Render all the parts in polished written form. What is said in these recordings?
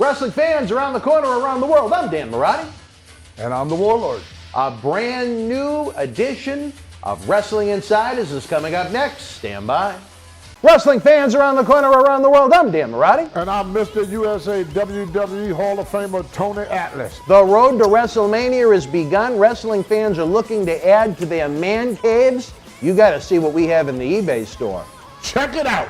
Wrestling fans around the corner, around the world, I'm Dan Marty. And I'm the Warlord. A brand new edition of Wrestling Insiders is coming up next. Stand by. Wrestling fans around the corner, around the world, I'm Dan Marty. And I'm Mr. USA WWE Hall of Famer Tony Atlas. The road to WrestleMania has begun. Wrestling fans are looking to add to their man caves. You got to see what we have in the eBay store. Check it out.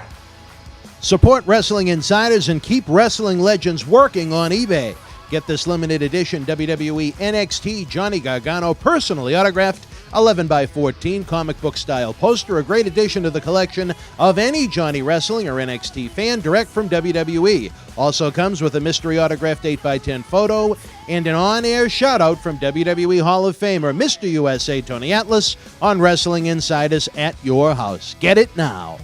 Support Wrestling Insiders and keep wrestling legends working on eBay. Get this limited edition WWE NXT Johnny Gargano personally autographed 11x14 comic book style poster, a great addition to the collection of any Johnny Wrestling or NXT fan direct from WWE. Also comes with a mystery autographed 8x10 photo and an on-air shout-out from WWE Hall of Famer Mr. USA Tony Atlas on Wrestling Insiders at your house. Get it now.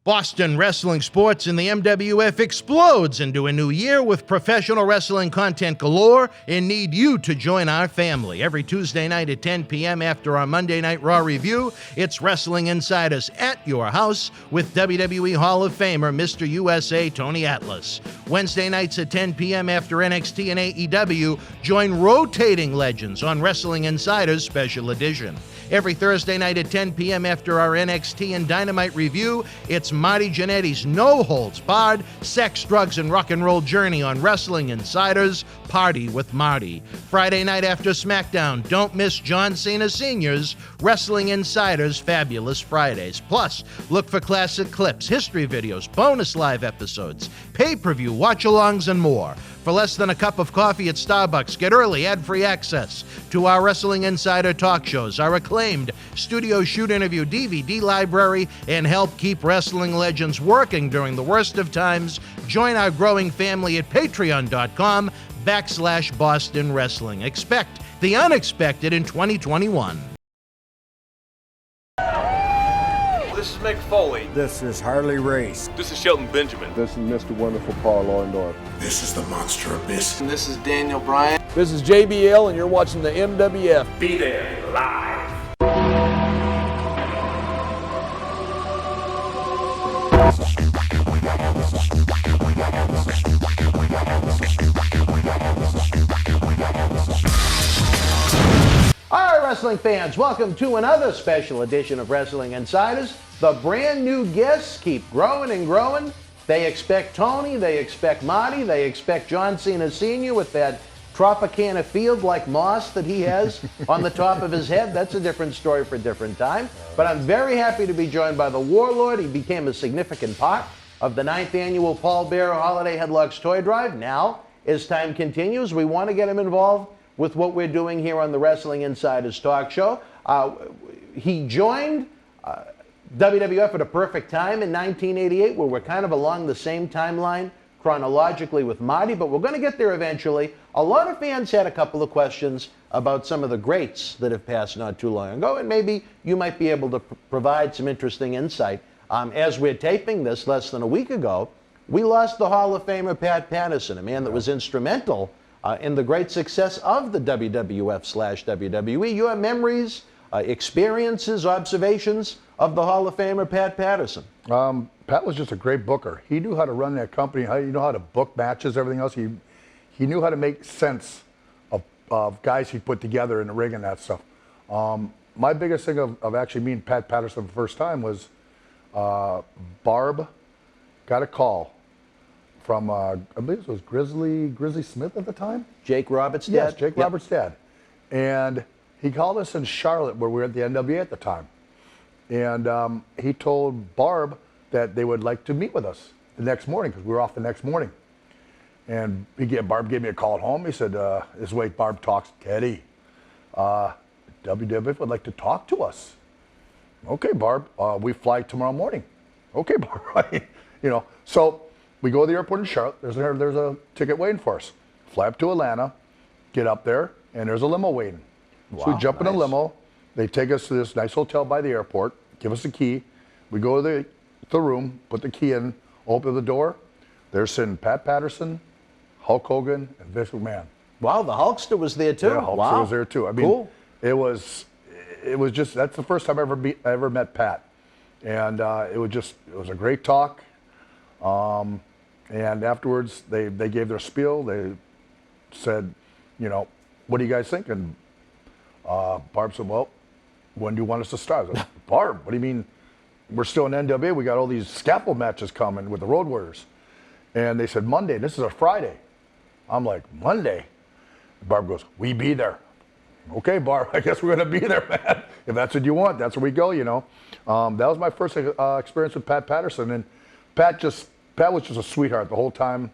Boston wrestling sports in the MWF explodes into a new year with professional wrestling content galore and need you to join our family. Every Tuesday night at 10 p.m. after our Monday Night Raw review, it's Wrestling Insiders at your house with WWE Hall of Famer Mr. USA Tony Atlas. Wednesday nights at 10 p.m. after NXT and AEW, join rotating legends on Wrestling Insiders Special Edition. Every Thursday night at 10 p.m. after our NXT and Dynamite review, it's Marty Jannetty's no-holds-barred sex, drugs, and rock and roll journey on Wrestling Insiders Party with Marty. Friday night after SmackDown, don't miss John Cena Sr.'s Wrestling Insiders Fabulous Fridays. Plus, look for classic clips, history videos, bonus live episodes, pay-per-view watch-alongs, and more. For less than a cup of coffee at Starbucks, get early ad-free access to our Wrestling Insider talk shows, our acclaimed studio shoot interview DVD library, and help keep wrestling legends working during the worst of times. Join our growing family at patreon.com/Boston Wrestling. Expect the unexpected in 2021. This is Mick Foley. This is Harley Race. This is Shelton Benjamin. This is Mr. Wonderful Paul Orndorff. This is the Monster Abyss. And this is Daniel Bryan. This is JBL, and you're watching the MWF. Be there live. All right, wrestling fans, welcome to another special edition of Wrestling Insiders. The brand new guests keep growing and growing. They expect Tony, they expect Marty, they expect John Cena Sr. with that Tropicana field-like moss that he has on the top of his head. That's a different story for a different time. But I'm very happy to be joined by the Warlord. He became a significant part of the 9th annual Paul Bearer Holiday Headlocks Toy Drive. Now, as time continues, we want to get him involved with what we're doing here on the Wrestling Insiders Talk Show. He joined WWF at a perfect time in 1988, where we're kind of along the same timeline chronologically with Marty, but we're going to get there eventually. A lot of fans had a couple of questions about some of the greats that have passed not too long ago, and maybe you might be able to provide some interesting insight. As we're taping this less than a week ago, we lost the Hall of Famer Pat Patterson, a man that was instrumental in the great success of the WWF/WWE. Your memories, experiences, observations of the Hall of Famer Pat Patterson? Pat was just a great booker. He knew how to run that company, how to book matches, everything else. He knew how to make sense of guys he put together in the ring and that stuff. My biggest thing of actually meeting Pat Patterson for the first time was Barb got a call from, I believe it was Grizzly Smith at the time? Jake Roberts' dad? Yes, Jake Roberts' dad. And he called us in Charlotte, where we were at the NWA at the time. And he told Barb that they would like to meet with us the next morning, because we were off the next morning. And Barb gave me a call at home. He said, this way Barb talks, Teddy, WWF would like to talk to us. Okay, Barb, we fly tomorrow morning. Okay, Barb, right? So we go to the airport in Charlotte. There's a ticket waiting for us. Fly up to Atlanta, get up there, and there's a limo waiting. Wow, so we jump in a limo. They take us to this nice hotel by the airport, give us a key. We go to the room, put the key in, open the door. There's sitting Pat Patterson, Hulk Hogan, and Vince McMahon. Wow, the Hulkster was there too. Yeah, Hulkster was there too. I mean, cool. It was just, that's the first time I ever met Pat. And it was a great talk. And And afterwards, they gave their spiel. They said, you know, what do you guys think? And Barb said, well, when do you want us to start? I was like, Barb, what do you mean? We're still in NWA. We got all these scaffold matches coming with the Road Warriors. And they said, Monday. This is a Friday. I'm like, Monday? Barb goes, we be there. Okay, Barb, I guess we're going to be there, man. If that's what you want, that's where we go, you know. That was my first experience with Pat Patterson. And Pat was just a sweetheart the whole time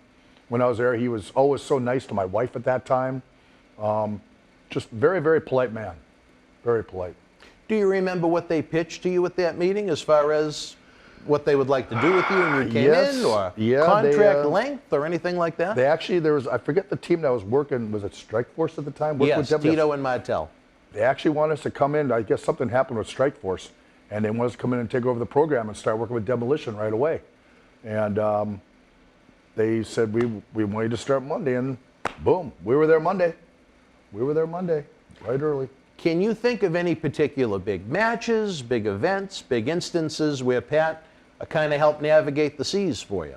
when I was there. He was always so nice to my wife at that time. Just very, very polite man. Very polite. Do you remember what they pitched to you at that meeting as far as what they would like to do with you when you came Yes. in, or Yeah, contract they, length or anything like that? They actually, I forget the team that was working, was it Strikeforce at the time? Worked Yes, with WWF. Tito and Martel. They actually want us to come in. I guess something happened with Strikeforce, and they want us to come in and take over the program and start working with Demolition right away. And they said, we want you to start Monday, and boom, we were there Monday. We were there Monday, right early. Can you think of any particular big matches, big events, big instances where Pat kind of helped navigate the seas for you?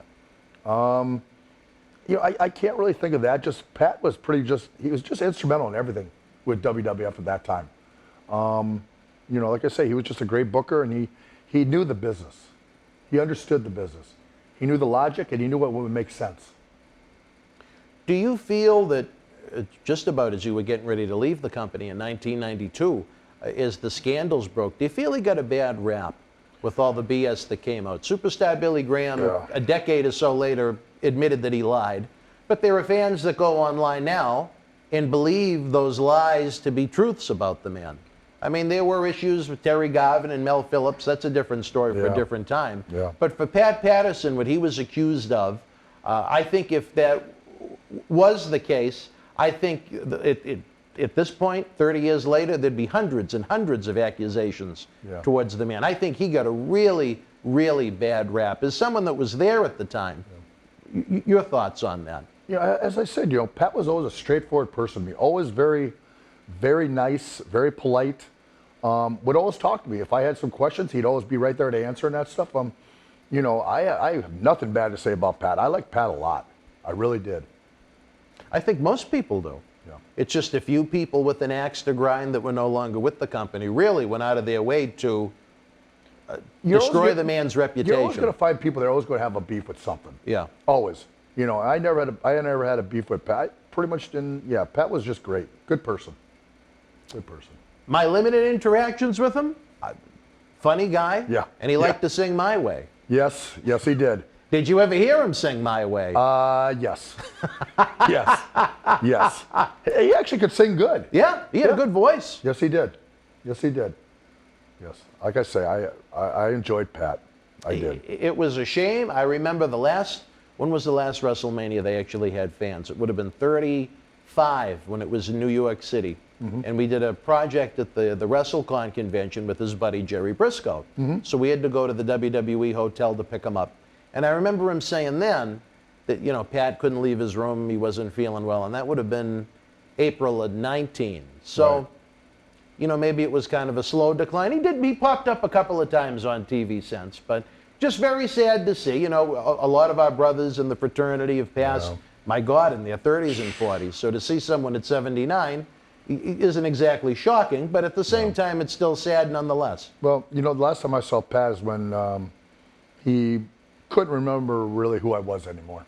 You know, I can't really think of that. Just Pat was he was just instrumental in everything with WWF at that time. You know, like I say, he was just a great booker, and he knew the business. He understood the business. He knew the logic, and he knew what would make sense. Do you feel that just about as you were getting ready to leave the company in 1992, as the scandals broke, do you feel he got a bad rap with all the BS that came out? Superstar Billy Graham, a decade or so later, admitted that he lied. But there are fans that go online now and believe those lies to be truths about the man. I mean, there were issues with Terry Garvin and Mel Phillips. That's a different story for a different time. Yeah. But for Pat Patterson, what he was accused of, I think if that was the case, I think at this point, 30 years later, there'd be hundreds and hundreds of accusations towards the man. I think he got a really, really bad rap. As someone that was there at the time, your thoughts on that? You know, as I said, you know, Pat was always a straightforward person to me. Always very, very nice, very polite. Would always talk to me. If I had some questions, he'd always be right there to answer and that stuff. You know, I have nothing bad to say about Pat. I like Pat a lot. I really did. I think most people do. Yeah. It's just a few people with an axe to grind that were no longer with the company really went out of their way to destroy the man's reputation. You're always going to find people that are always going to have a beef with something. Yeah. Always. You know, I never had a beef with Pat. I pretty much didn't. Yeah, Pat was just great. Good person. Good person. My limited interactions with him, funny guy. Yeah. And he liked to sing My Way. Yes, yes, he did. Did you ever hear him sing My Way? Yes. Yes. Yes. He actually could sing good. Yeah, he had a good voice. Yes, he did. Yes, he did. Yes. Like I say, I enjoyed Pat. I did. It was a shame. I remember when was the last WrestleMania they actually had fans? It would have been 35 when it was in New York City. Mm-hmm. And we did a project at the WrestleCon convention with his buddy Jerry Briscoe. Mm-hmm. So we had to go to the WWE hotel to pick him up. And I remember him saying then that, you know, Pat couldn't leave his room, he wasn't feeling well, and that would have been April of 19. So, right. You know, maybe it was kind of a slow decline. He popped up a couple of times on TV since, but just very sad to see. You know, a lot of our brothers in the fraternity have passed, my God, in their 30s and 40s. So to see someone at 79 isn't exactly shocking, but at the same time, it's still sad nonetheless. Well, you know, the last time I saw Pat is when he couldn't remember really who I was anymore.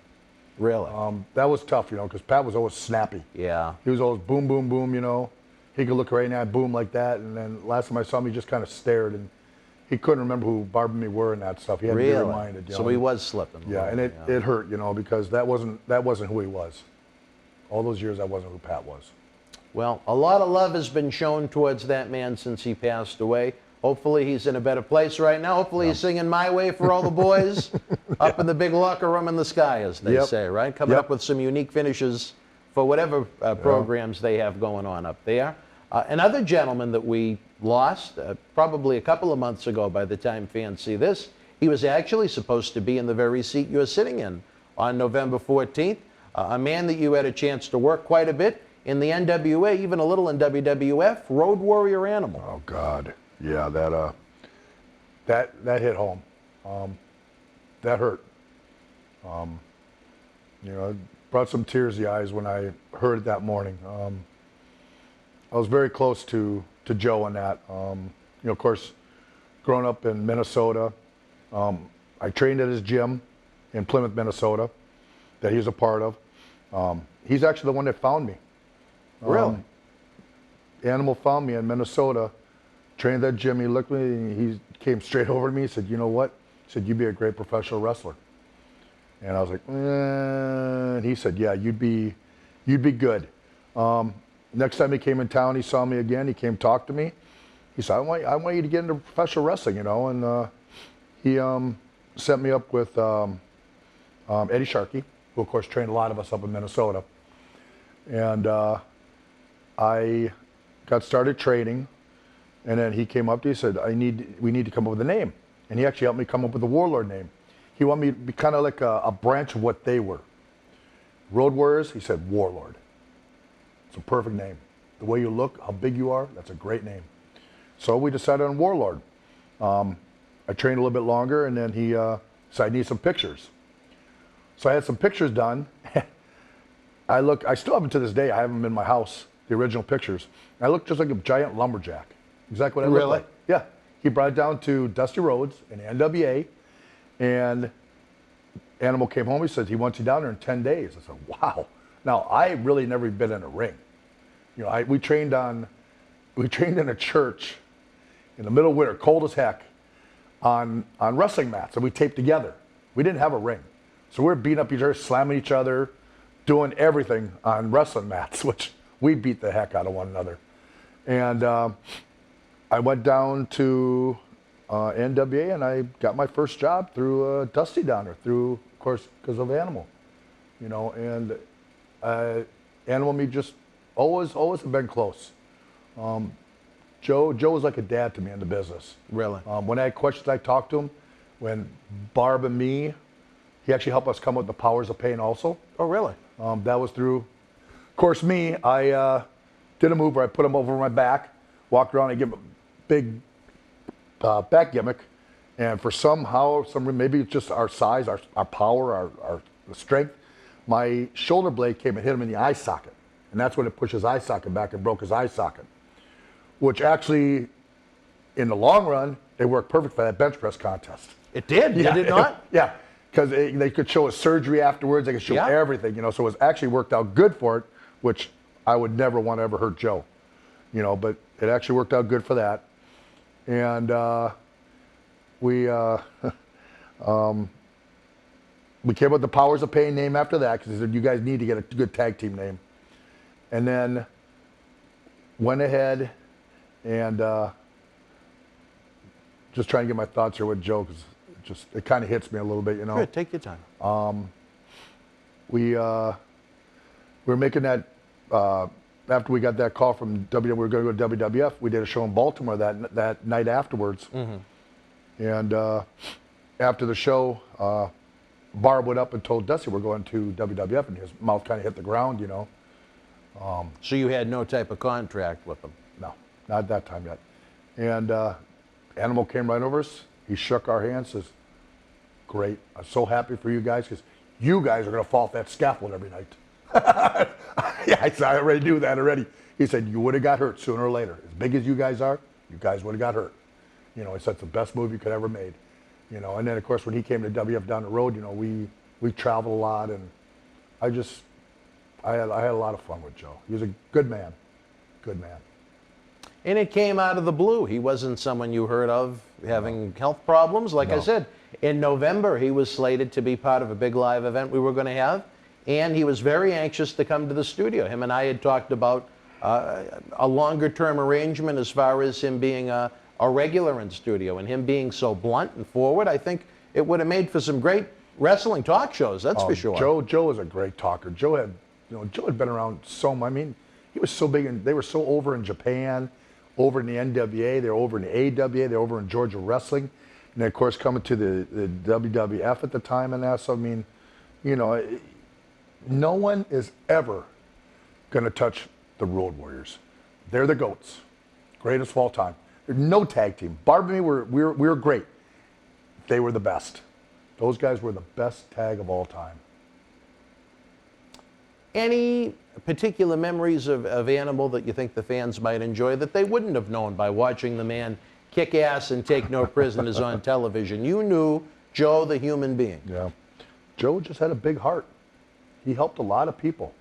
Really? That was tough, you know, because Pat was always snappy. Yeah. He was always boom, boom, boom, you know. He could look right now, boom, like that. And then last time I saw him, he just kind of stared, and he couldn't remember who Barb and me were and that stuff. He had to be reminded. You know? So he was slipping. Yeah, and it hurt, you know, because that wasn't who he was. All those years, that wasn't who Pat was. Well, a lot of love has been shown towards that man since he passed away. Hopefully he's in a better place right now. Hopefully he's singing My Way for all the boys up in the big locker room in the sky, as they say, right? Coming up with some unique finishes for whatever programs they have going on up there. Another gentleman that we lost probably a couple of months ago by the time fans see this, he was actually supposed to be in the very seat you're sitting in on November 14th. A man that you had a chance to work quite a bit in the NWA, even a little in WWF, Road Warrior Animal. Oh, God. Yeah, that hit home. That hurt. You know, it brought some tears to the eyes when I heard it that morning. I was very close to Joe on that. You know, of course, growing up in Minnesota, I trained at his gym in Plymouth, Minnesota, that he was a part of. He's actually the one that found me. Really? Animal found me in Minnesota, trained at that gym. He looked at me and he came straight over to me and said, you know what? He said, you'd be a great professional wrestler. And I was like, and he said, yeah, you'd be good. Next time he came in town, he saw me again. He came talk to me. He said, I want you to get into professional wrestling, you know. And he set me up with Eddie Sharkey, who of course trained a lot of us up in Minnesota. And I got started training, and then he came up to me and said, we need to come up with a name. And he actually helped me come up with the Warlord name. He wanted me to be kind of like a branch of what they were. Road Warriors, he said, Warlord. It's a perfect name. The way you look, how big you are, that's a great name. So we decided on Warlord. I trained a little bit longer, and then he said, I need some pictures. So I had some pictures done. I still have them to this day. I have them in my house, the original pictures. I look just like a giant lumberjack. Exactly what I look like. Yeah. He brought it down to Dusty Rhodes in the NWA, and Animal came home. He said, he wants you down there in 10 days. I said, wow. Now, I really never been in a ring. You know, we trained in a church in the middle of winter, cold as heck, on wrestling mats, and we taped together. We didn't have a ring. So we were beating up each other, slamming each other, doing everything on wrestling mats, which we beat the heck out of one another. And I went down to NWA, and I got my first job through Dusty down there, of course, because of Animal. You know, and Animal and me just always have been close. Joe was like a dad to me in the business. Really? When I had questions, I talked to him. When Barb and me, he actually helped us come up with the Powers of Pain also. Oh, really? That was through, of course, me. I did a move where I put him over my back, walked around, and give him a big back gimmick. And for maybe it's just our size, our power, our strength, my shoulder blade came and hit him in the eye socket. And that's when it pushed his eye socket back and broke his eye socket. Which actually, in the long run, it worked perfect for that bench press contest. It did? Yeah, Did it not? Yeah, because they could show us surgery afterwards. They could show everything, you know. So it was actually worked out good for it, which I would never want to ever hurt Joe, you know. But it actually worked out good for that. And we came up with the Powers of Pain name after that, because he said, you guys need to get a good tag team name. And then went ahead and just trying to get my thoughts here with Joe, because it kind of hits me a little bit, you know. Good, take your time. We were making that, after we got that call from WWF, we were going to go to WWF. We did a show in Baltimore that night afterwards. Mm-hmm. And after the show, Barb went up and told Dusty we're going to WWF, and his mouth kind of hit the ground, you know. So you had no type of contract with them? No, not at that time yet. And Animal came right over us. He shook our hands, says, great. I'm so happy for you guys, because you guys are going to fall off that scaffold every night. Yeah, I said, I already knew that already. He said, you would have got hurt sooner or later. As big as you guys are, you guys would have got hurt. You know, he said, it's the best move you could ever made. You know, and then, of course, when he came to WF down the road, you know, we traveled a lot, and I had a lot of fun with Joe. He was a good man. Good man. And it came out of the blue. He wasn't someone you heard of having health problems. Like I said, in November, he was slated to be part of a big live event we were going to have, and he was very anxious to come to the studio. Him and I had talked about a longer-term arrangement as far as him being a regular in studio, and him being so blunt and forward. I think it would have made for some great wrestling talk shows, that's for sure. Joe was a great talker. Joe had been around so much. I mean, he was so big, and they were so over in Japan, over in the NWA, they were over in the AWA, they were over in Georgia Wrestling, and then, of course, coming to the WWF at the time and that. So, I mean, you know, no one is ever going to touch the Road Warriors. They're the GOATs, greatest of all time. There's no tag team. Barb and me we were great. They were the best. Those guys were the best tag of all time. Any particular memories of Animal that you think the fans might enjoy that they wouldn't have known by watching the man kick ass and take no prisoners on television? You knew Joe, the human being. Yeah. Joe just had a big heart. He helped a lot of people.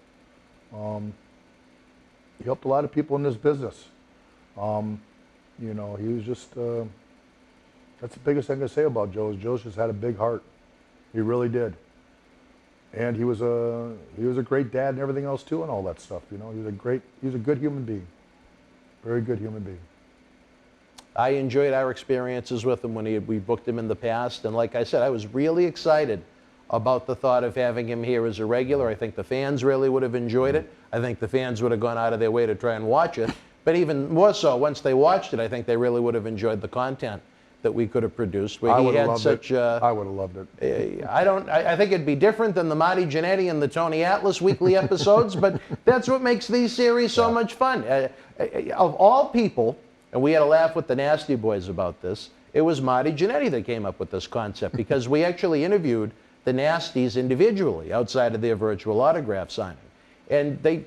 He helped a lot of people in this business. You know, he was just, that's the biggest thing I say about Joe is Joe just had a big heart. He really did. And he was a great dad and everything else too and all that stuff. You know, he was a good human being. Very good human being. I enjoyed our experiences with him when we booked him in the past. And like I said, I was really excited about the thought of having him here as a regular. I think the fans really would have enjoyed it. I think the fans would have gone out of their way to try and watch it. But even more so, once they watched it, I think they really would have enjoyed the content that we could have produced. Where I he would have had loved such, it. I would have loved it. I think it'd be different than the Marty Jannetty and the Tony Atlas weekly episodes, but that's what makes these series so much fun. Of all people, and we had a laugh with the Nasty Boys about this, it was Marty Jannetty that came up with this concept because we actually interviewed the Nasties individually outside of their virtual autograph signing. And they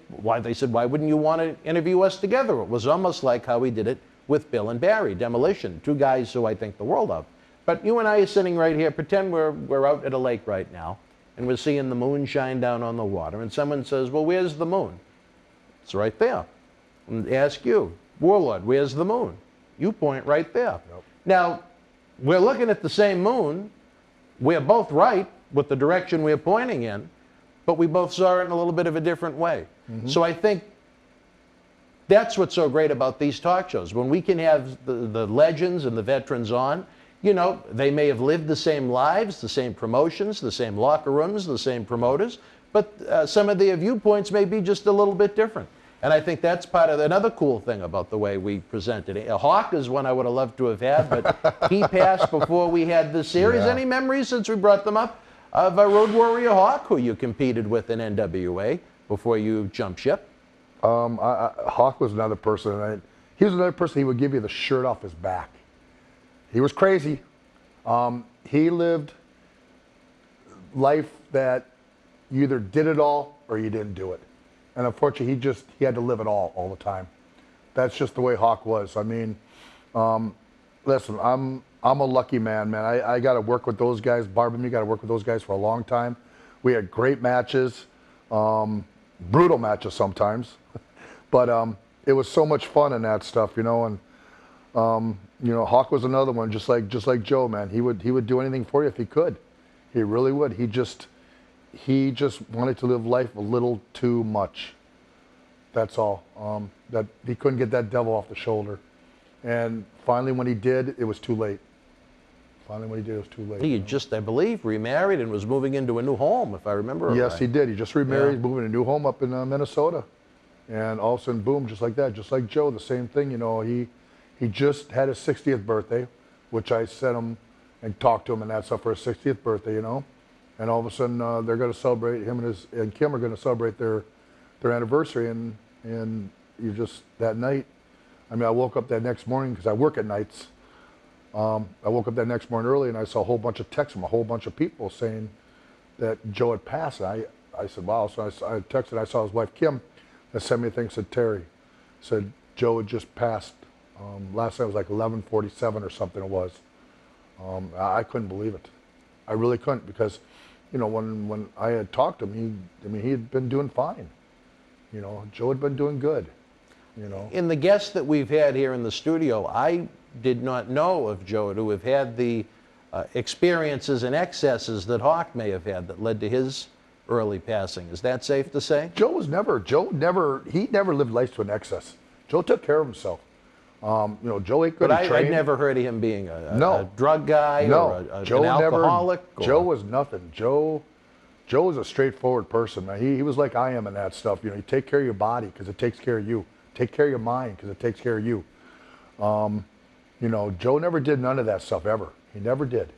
said, why wouldn't you want to interview us together? It was almost like how we did it with Bill and Barry, Demolition, two guys who I think the world of. But you and I are sitting right here, pretend we're out at a lake right now, and we're seeing the moon shine down on the water, and someone says, well, where's the moon? It's right there. And ask you, Warlord, where's the moon? You point right there. Yep. Now, we're looking at the same moon. We're both right with the direction we're pointing in, but we both saw it in a little bit of a different way. Mm-hmm. So I think that's what's so great about these talk shows. When we can have the legends and the veterans on, you know, they may have lived the same lives, the same promotions, the same locker rooms, the same promoters, but some of their viewpoints may be just a little bit different. And I think that's part of another cool thing about the way we presented it. Hawk is one I would have loved to have had, but he passed before we had this series. Yeah. Any memories since we brought them up of Road Warrior Hawk, who you competed with in NWA before you jumped ship? Hawk was another person. He was another person. He would give you the shirt off his back. He was crazy. He lived life that you either did it all or you didn't do it. And unfortunately, he had to live it all the time. That's just the way Hawk was. I mean, listen, I'm a lucky man. I got to work with those guys. Barb and me got to work with those guys for a long time. We had great matches, brutal matches sometimes, but it was so much fun in that stuff, you know. And you know, Hawk was another one, just like Joe, man. He would do anything for you if he could. He really would. He just wanted to live life a little too much. That's all. That he couldn't get that devil off the shoulder. And finally, when he did, it was too late. Finally, when he did, it was too late. He had just, I believe, remarried and was moving into a new home, if I remember right. Yes, he did. He just remarried, moving to a new home up in Minnesota. And all of a sudden, boom, just like that. Just like Joe, the same thing. You know, he just had his 60th birthday, which I sent him and talked to him and that stuff for his 60th birthday, you know. And all of a sudden, they're going to celebrate, him and Kim are going to celebrate their anniversary. And you just, that night, I mean, I woke up that next morning, because I work at nights. I woke up that next morning early, and I saw a whole bunch of texts from a whole bunch of people saying that Joe had passed. And I said, wow. So I texted, I saw his wife, Kim, that sent me a thing, said, Terry, said Joe had just passed. Last night was like 11:47 or something it was. I couldn't believe it. I really couldn't, because, you know, when I had talked to him, he had been doing fine. You know, Joe had been doing good, you know. In the guests that we've had here in the studio, I did not know of Joe to have had the experiences and excesses that Hawk may have had that led to his early passing. Is that safe to say? Joe never lived life to an excess. Joe took care of himself. You know, Joe ate good. But I never heard of him being a drug guy or an alcoholic. Joe was nothing. Joe was a straightforward person, man. He was like I am in that stuff. You know, you take care of your body because it takes care of you. Take care of your mind because it takes care of you. You know, Joe never did none of that stuff ever. He never did.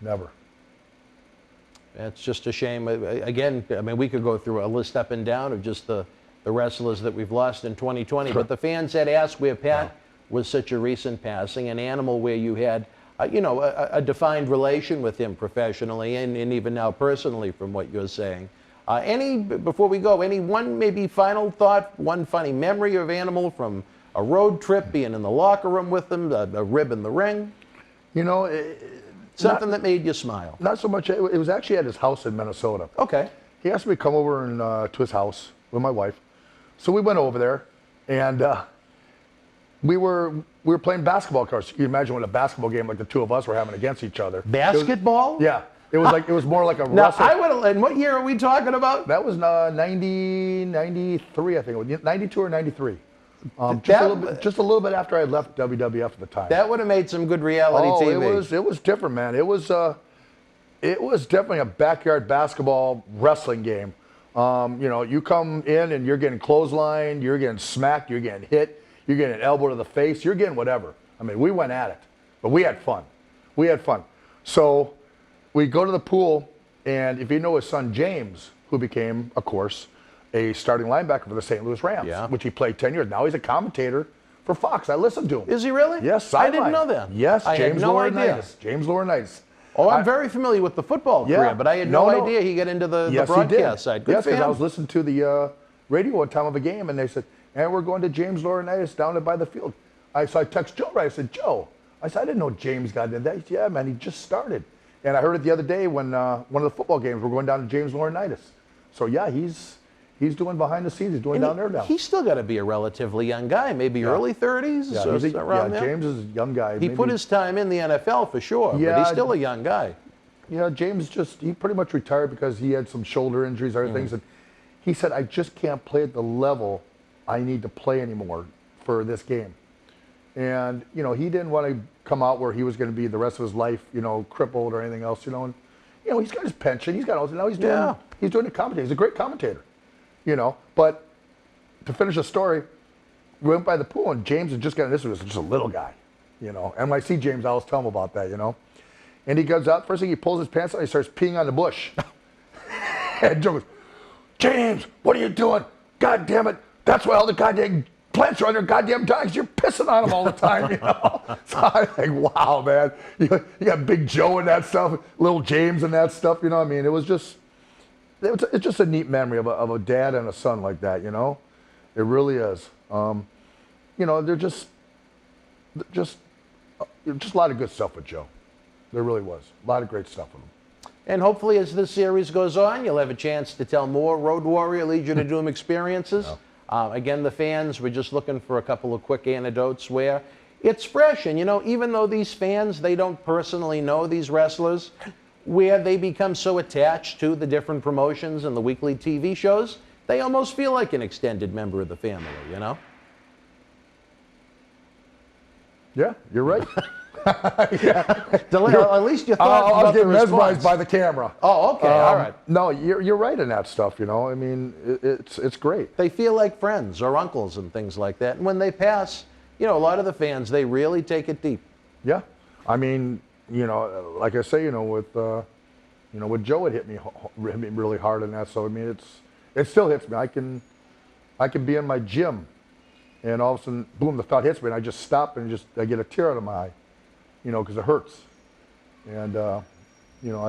Never. That's just a shame. Again, I mean, we could go through a list up and down of just the wrestlers that we've lost in 2020. Sure. But the fans had asked where Pat was such a recent passing, an animal where you had, you know, a defined relation with him professionally and even now personally from what you're saying. Before we go, any one maybe final thought, one funny memory of Animal from a road trip, being in the locker room with him, a rib in the ring? You know, Something that made you smile. not so much. It was actually at his house in Minnesota. Okay. He asked me to come over and to his house with my wife. So we went over there, and we were playing basketball. Of course, you can imagine what a basketball game like the two of us were having against each other. Basketball? It was more like a Now, wrestle. and what year are we talking about? That was 93, I think. It was 92 or 93. Just a little bit after I left WWF at the time. That would have made some good reality TV. It was different, man. It was definitely a backyard basketball wrestling game. You come in and you're getting clotheslined, you're getting smacked, you're getting hit, you're getting an elbow to the face, you're getting whatever. I mean, we went at it, but we had fun. So we go to the pool, and if you know his son James, who became, of course, a starting linebacker for the St. Louis Rams, which he played 10 years. Now he's a commentator for Fox. I listened to him. Is he really? Yes, I didn't know that. Yes, I James had no idea. Laurinaitis. James Laurinaitis. Oh, I'm very familiar with the football career, but I had no idea he got into the broadcast side. Good for him. I was listening to the radio one time of a game, and they said, and we're going to James Laurinaitis down by the field. So I text Joe, I said, Joe, I didn't know James got into that. He said, yeah, man, he just started. And I heard it the other day when one of the football games, we're going down to James Laurinaitis. So yeah, he's doing behind the scenes. He's doing down there now. He's still got to be a relatively young guy, maybe early 30s. Yeah, James is a young guy. He put his time in the NFL for sure, but he's still a young guy. Yeah, James he pretty much retired because he had some shoulder injuries, other things, and he said, I just can't play at the level I need to play anymore for this game. And, he didn't want to come out where he was going to be the rest of his life, crippled or anything else, and, he's got his pension, he's got all, now he's doing the commentator. He's a great commentator, but to finish the story, we went by the pool, and James had just gotten, this was just a little guy, and when I see James, I always tell him about that, and he goes out, first thing he pulls his pants out, he starts peeing on the bush. And Joe goes, James, what are you doing? God damn it, that's why all the goddamn plants are on their goddamn diets. You're pissing on them all the time, So I think, wow, man, you got Big Joe and that stuff, little James and that stuff, I mean, it was just, it's just a neat memory of a dad and a son like that, It really is. They're just a lot of good stuff with Joe. There really was. A lot of great stuff with him. And hopefully as this series goes on, you'll have a chance to tell more Road Warrior Legion of Doom experiences. Again, the fans, we're just looking for a couple of quick anecdotes where it's fresh. And, even though these fans, they don't personally know these wrestlers, where they become so attached to the different promotions and the weekly TV shows, they almost feel like an extended member of the family, Yeah, you're right. At least you thought I was about getting the mesmerized response. by the camera. Oh, okay, all right. No, you're right in that stuff, I mean, it's great. They feel like friends or uncles and things like that. And when they pass, a lot of the fans, they really take it deep. Yeah. I mean, like I say, with Joe, it hit me really hard in that. So, I mean, it still hits me. I can be in my gym, and all of a sudden, boom, the thought hits me, and I just stop and I get a tear out of my eye, because it hurts. And, I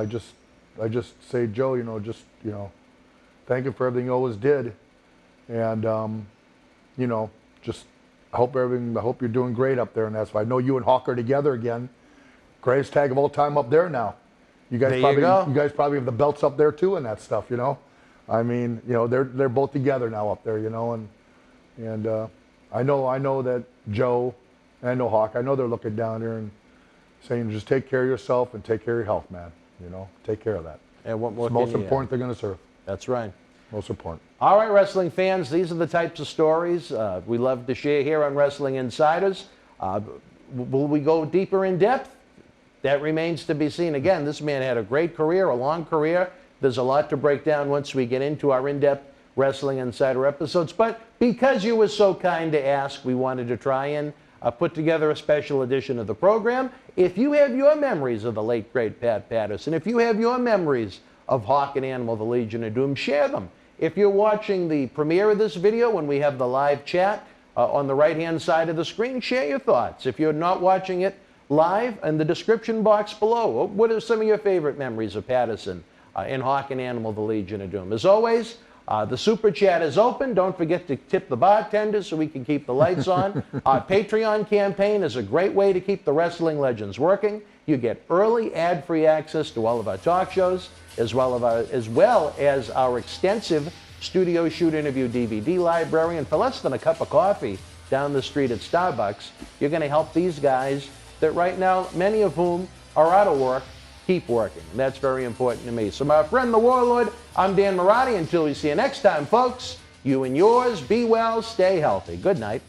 just say, Joe, thank you for everything you always did. And, I hope you're doing great up there. And that's why I know you and Hawk are together again. Greatest tag of all time up there now. You guys probably have the belts up there too and that stuff, I mean, they're both together now up there, and I know that Joe and I know Hawk, I know they're looking down there and saying, just take care of yourself and take care of your health, man. Take care of that. And what more? It's the most important thing on this earth. That's right. Most important. All right, wrestling fans, these are the types of stories we love to share here on Wrestling Insiders. Will we go deeper in depth? That remains to be seen. Again, this man had a great career, a long career. There's a lot to break down once we get into our in-depth Wrestling Insider episodes. But because you were so kind to ask, we wanted to try and put together a special edition of the program. If you have your memories of the late, great Pat Patterson, if you have your memories of Hawk and Animal, the Legion of Doom, share them. If you're watching the premiere of this video when we have the live chat on the right-hand side of the screen, share your thoughts. If you're not watching it live, in the description box below, what are some of your favorite memories of Patterson? in Hawk and Animal, the Legion of Doom. As always, the Super Chat is open. Don't forget to tip the bartenders so we can keep the lights on. Our Patreon campaign is a great way to keep the Wrestling Legends working. You get early ad-free access to all of our talk shows, as well as our extensive studio shoot interview DVD library. And for less than a cup of coffee down the street at Starbucks, you're going to help these guys that right now, many of whom are out of work, keep working. That's very important to me. So my friend the Warlord, I'm Dan Marty. Until we see you next time, folks, you and yours, be well, stay healthy. Good night.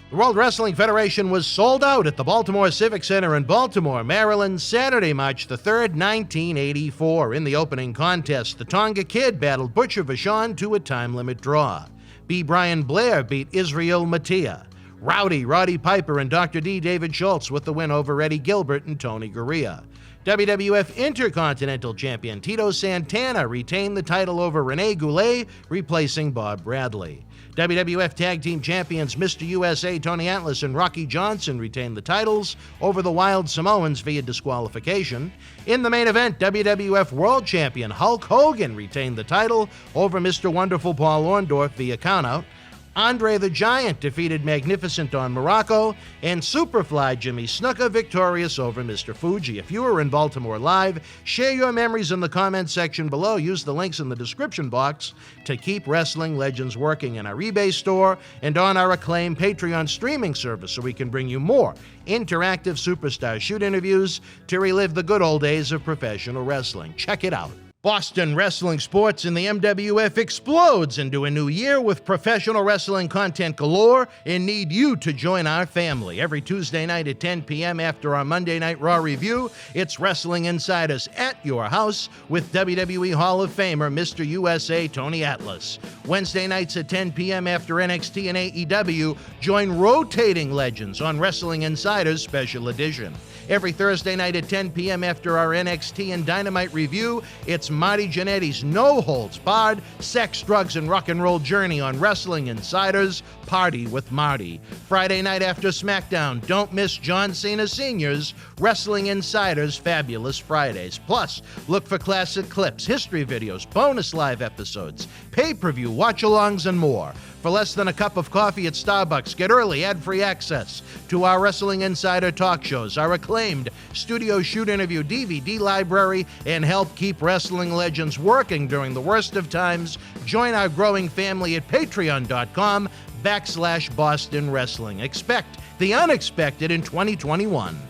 The World Wrestling Federation was sold out at the Baltimore Civic Center in Baltimore, Maryland, Saturday, March the 3rd, 1984. In the opening contest, the Tonga Kid battled Butcher Vachon to a time-limit draw. B. Brian Blair beat Israel Mattia. Rowdy, Roddy Piper, and Dr. D. David Schultz with the win over Eddie Gilbert and Tony Gurria. WWF Intercontinental Champion Tito Santana retained the title over Rene Goulet, replacing Bob Bradley. WWF Tag Team Champions Mr. USA Tony Atlas and Rocky Johnson retained the titles over the Wild Samoans via disqualification. In the main event, WWF World Champion Hulk Hogan retained the title over Mr. Wonderful Paul Orndorff via countout. Andre the Giant defeated Magnificent Don Morocco, and Superfly Jimmy Snuka victorious over Mr. Fuji. If you were in Baltimore live, share your memories in the comments section below. Use the links in the description box to keep Wrestling Legends working in our eBay store and on our acclaimed Patreon streaming service so we can bring you more interactive superstar shoot interviews to relive the good old days of professional wrestling. Check it out. Boston Wrestling Sports in the MWF explodes into a new year with professional wrestling content galore and need you to join our family. Every Tuesday night at 10 p.m. after our Monday Night Raw review, it's Wrestling Insiders at your house with WWE Hall of Famer Mr. USA Tony Atlas. Wednesday nights at 10 p.m. after NXT and AEW, join rotating legends on Wrestling Insiders Special Edition. Every Thursday night at 10 p.m. after our NXT and Dynamite review, it's Marty Jannetty's no-holds-barred sex, drugs, and rock and roll journey on Wrestling Insiders Party with Marty. Friday night after SmackDown, don't miss John Cena Sr.'s Wrestling Insiders Fabulous Fridays. Plus, look for classic clips, history videos, bonus live episodes, pay-per-view watch-alongs, and more. For less than a cup of coffee at Starbucks, get early ad-free access to our Wrestling Insider talk shows, our acclaimed studio shoot interview DVD library, and help keep Wrestling Legends working during the worst of times. Join our growing family at patreon.com/Boston Wrestling. Expect the unexpected in 2021.